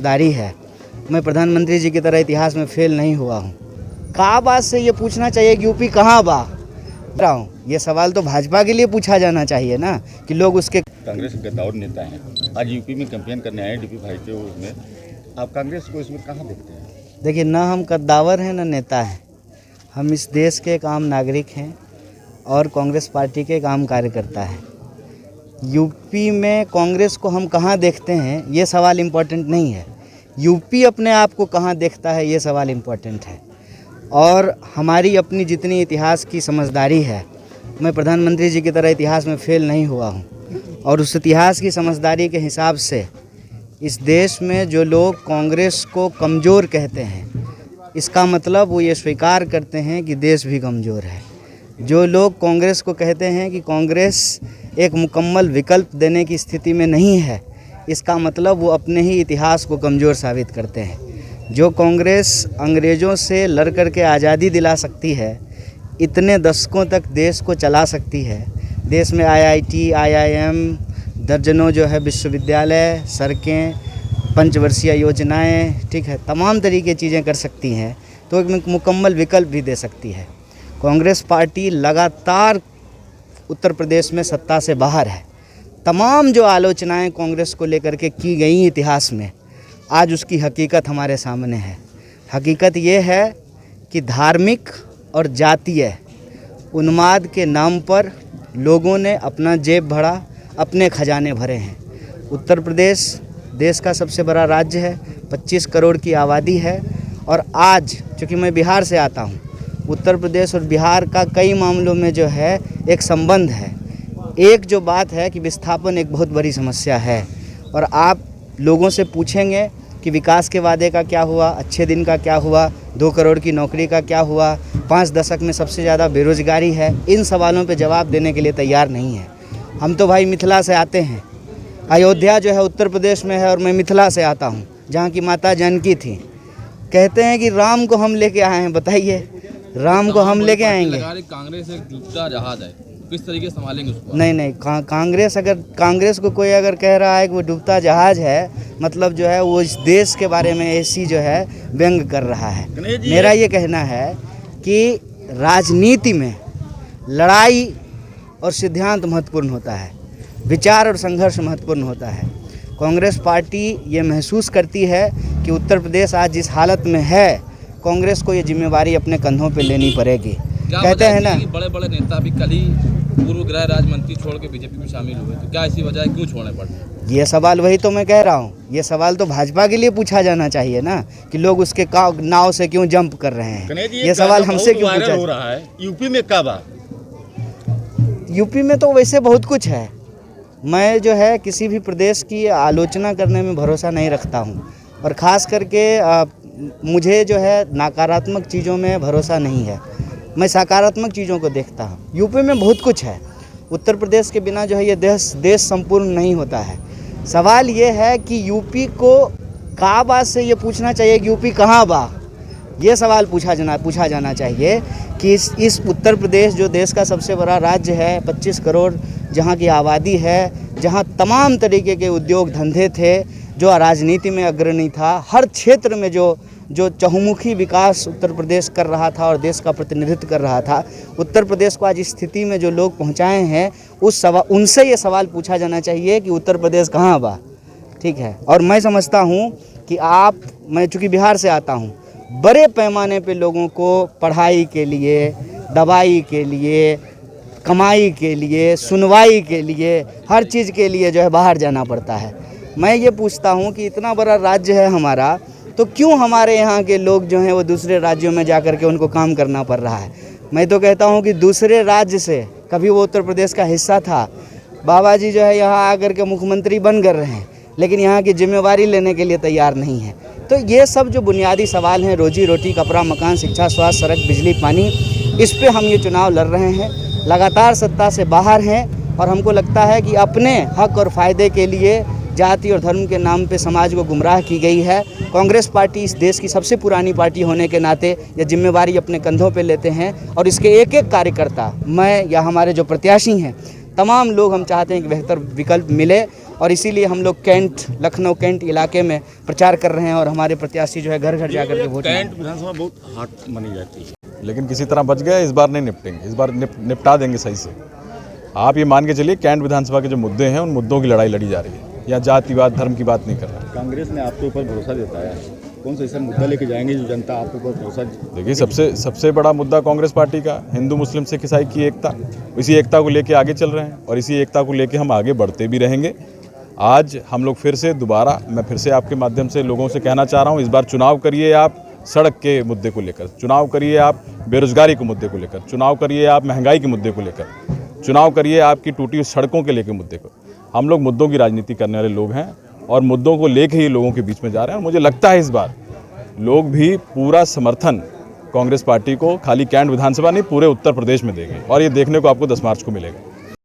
समझदारी है। मैं प्रधानमंत्री जी की तरह इतिहास में फेल नहीं हुआ हूँ। कहाँ बात से ये पूछना चाहिए कि यूपी कहाँ बा रहा हूँ, ये सवाल तो भाजपा के लिए पूछा जाना चाहिए ना कि लोग उसके। कांग्रेस के गद्दार नेता हैं, आज यूपी में कैंपेन करने आए डीपी भाई के उसमें, आप कांग्रेस को इसमें कहाँ देखते हैं? देखिए, ना हम कद्दावर हैं ना नेता हैं, हम इस देश के एक आम नागरिक हैं और कांग्रेस पार्टी के एक आम कार्यकर्ता हैं। यूपी में कांग्रेस को हम कहाँ देखते हैं ये सवाल इम्पोर्टेंट नहीं है, यूपी अपने आप को कहाँ देखता है ये सवाल इम्पोर्टेंट है। और हमारी अपनी जितनी इतिहास की समझदारी है, मैं प्रधानमंत्री जी की तरह इतिहास में फेल नहीं हुआ हूँ और उस इतिहास की समझदारी के हिसाब से इस देश में जो लोग कांग्रेस को कमज़ोर कहते हैं, इसका मतलब वो ये स्वीकार करते हैं कि देश भी कमज़ोर है। जो लोग कांग्रेस को कहते हैं कि कांग्रेस एक मुकम्मल विकल्प देने की स्थिति में नहीं है, इसका मतलब वो अपने ही इतिहास को कमज़ोर साबित करते हैं। जो कांग्रेस अंग्रेज़ों से लड़ कर के आज़ादी दिला सकती है, इतने दशकों तक देश को चला सकती है, देश में IIT, IIM, दर्जनों जो है विश्वविद्यालय, सड़कें, पंचवर्षीय योजनाएं, ठीक है, तमाम तरीके चीज़ें कर सकती हैं, तो एक मुकम्मल विकल्प भी दे सकती है। कांग्रेस पार्टी लगातार उत्तर प्रदेश में सत्ता से बाहर है। तमाम जो आलोचनाएं कांग्रेस को लेकर के की गई इतिहास में, आज उसकी हकीकत हमारे सामने है। हकीकत ये है कि धार्मिक और जातीय उन्माद के नाम पर लोगों ने अपना जेब भरा, अपने खजाने भरे हैं। उत्तर प्रदेश देश का सबसे बड़ा राज्य है, 25 करोड़ की आबादी है और आज चूँकि मैं बिहार से आता हूँ, उत्तर प्रदेश और बिहार का कई मामलों में जो है एक संबंध है। एक जो बात है कि विस्थापन एक बहुत बड़ी समस्या है और आप लोगों से पूछेंगे कि विकास के वादे का क्या हुआ, अच्छे दिन का क्या हुआ, 2 करोड़ की नौकरी का क्या हुआ, 5 दशक में सबसे ज़्यादा बेरोज़गारी है, इन सवालों पे जवाब देने के लिए तैयार नहीं है। हम तो भाई मिथिला से आते हैं, अयोध्या जो है उत्तर प्रदेश में है और मैं मिथिला से आता हूँ जहाँ की माता जानकी थी। कहते हैं कि राम को हम लेके आए हैं, बताइए राम को हम लेके आएंगे? कांग्रेस एक डूबता जहाज है, किस तरीके से संभालेंगे उसको? नहीं, कांग्रेस को कोई अगर कह रहा है कि वो डूबता जहाज है, मतलब जो है वो इस देश के बारे में ऐसी जो है व्यंग कर रहा है। मेरा ये कहना है कि राजनीति में लड़ाई और सिद्धांत महत्वपूर्ण होता है, विचार और संघर्ष महत्वपूर्ण होता है। कांग्रेस पार्टी ये महसूस करती है कि उत्तर प्रदेश आज जिस हालत में है, कांग्रेस को ये जिम्मेवारी अपने कंधों पे लेनी पड़ेगी। कहते हैं ना, बड़े बड़े नेता भी कल ही पूर्व गृह राज्य मंत्री छोड़ के बीजेपी में शामिल हुए, तो क्या इसी वजह क्यों छोड़ने पड़े? ये सवाल वही तो मैं कह रहा हूँ, ये सवाल तो भाजपा के लिए पूछा जाना चाहिए ना कि लोग उसके नाव से क्यों जंप कर रहे हैं। ये सवाल हमसे क्यों पूछा हो रहा है? यूपी में क्या बात? यूपी में तो वैसे बहुत कुछ है। मैं जो है किसी भी प्रदेश की आलोचना करने में भरोसा नहीं रखता हूँ और ख़ास करके मुझे जो है नकारात्मक चीज़ों में भरोसा नहीं है, मैं सकारात्मक चीज़ों को देखता हूँ। यूपी में बहुत कुछ है, उत्तर प्रदेश के बिना जो है ये देश संपूर्ण नहीं होता है। सवाल ये है कि यूपी को कहाँ बात से ये पूछना चाहिए कि यूपी कहाँ बा, ये सवाल पूछा जाना चाहिए कि इस उत्तर प्रदेश जो देश का सबसे बड़ा राज्य है, 25 करोड़ जहाँ की आबादी है, जहाँ तमाम तरीके के उद्योग धंधे थे, जो राजनीति में अग्रणी था, हर क्षेत्र में जो चहुमुखी विकास उत्तर प्रदेश कर रहा था और देश का प्रतिनिधित्व कर रहा था, उत्तर प्रदेश को आज इस स्थिति में जो लोग पहुंचाए हैं, उनसे ये सवाल पूछा जाना चाहिए कि उत्तर प्रदेश कहाँ बा, ठीक है। और मैं समझता हूँ कि मैं चूँकि बिहार से आता हूँ, बड़े पैमाने पे लोगों को पढ़ाई के लिए, दवाई के लिए, कमाई के लिए, सुनवाई के लिए, हर चीज़ के लिए जो है बाहर जाना पड़ता है। मैं ये पूछता हूँ कि इतना बड़ा राज्य है हमारा, तो क्यों हमारे यहाँ के लोग जो हैं वो दूसरे राज्यों में जा कर के उनको काम करना पड़ रहा है? मैं तो कहता हूँ कि दूसरे राज्य से, कभी वो उत्तर प्रदेश का हिस्सा था, बाबा जी जो है यहाँ आकर के मुख्यमंत्री बन कर रहे हैं, लेकिन यहाँ की जिम्मेवारी लेने के लिए तैयार नहीं है। तो ये सब जो बुनियादी सवाल हैं, रोजी रोटी, कपड़ा, मकान, शिक्षा, स्वास्थ्य, सड़क, बिजली, पानी, इस पे हम ये चुनाव लड़ रहे हैं। लगातार सत्ता से बाहर हैं और हमको लगता है कि अपने हक और फ़ायदे के लिए जाति और धर्म के नाम पे समाज को गुमराह की गई है। कांग्रेस पार्टी इस देश की सबसे पुरानी पार्टी होने के नाते ये जिम्मेवारी अपने कंधों पे लेते हैं और इसके एक एक कार्यकर्ता, मैं या हमारे जो प्रत्याशी हैं, तमाम लोग हम चाहते हैं कि बेहतर विकल्प मिले और इसीलिए हम लोग कैंट, लखनऊ कैंट इलाके में प्रचार कर रहे हैं और हमारे प्रत्याशी जो है घर घर जाकर के वोट कैंट विधानसभा बहुत हॉट मानी जाती है, लेकिन किसी तरह बच गए। इस बार नहीं निपटेंगे, इस बार निपटा देंगे सही से। आप ये मान के चलिए कैंट विधानसभा के जो मुद्दे हैं उन मुद्दों की लड़ाई लड़ी जा रही है। या जातिवाद धर्म की बात नहीं कर रहा। कांग्रेस ने आपके ऊपर भरोसा जताया है, कौन सा ऐसा मुद्दा लेके जाएंगे जो जनता आपके ऊपर भरोसा? देखिए, सबसे बड़ा मुद्दा कांग्रेस पार्टी का हिंदू मुस्लिम सिख ईसाई की एकता, इसी एकता को लेके आगे चल रहे हैं और इसी एकता को लेके हम आगे बढ़ते भी रहेंगे। आज हम लोग फिर से दोबारा, मैं फिर से आपके माध्यम से लोगों से कहना चाह रहा हूँ, इस बार चुनाव करिए आप सड़क के मुद्दे को लेकर, चुनाव करिए आप बेरोजगारी के मुद्दे को लेकर, चुनाव करिए आप महंगाई के मुद्दे को लेकर, चुनाव करिए आपकी टूटी हुई सड़कों के लेकर मुद्दे को। हम लोग मुद्दों की राजनीति करने वाले लोग हैं और मुद्दों को लेकर ही लोगों के बीच में जा रहे हैं। और मुझे लगता है इस बार लोग भी पूरा समर्थन कांग्रेस पार्टी को खाली कैंट विधानसभा नहीं पूरे उत्तर प्रदेश में देंगे और ये देखने को आपको 10 मार्च को मिलेगा।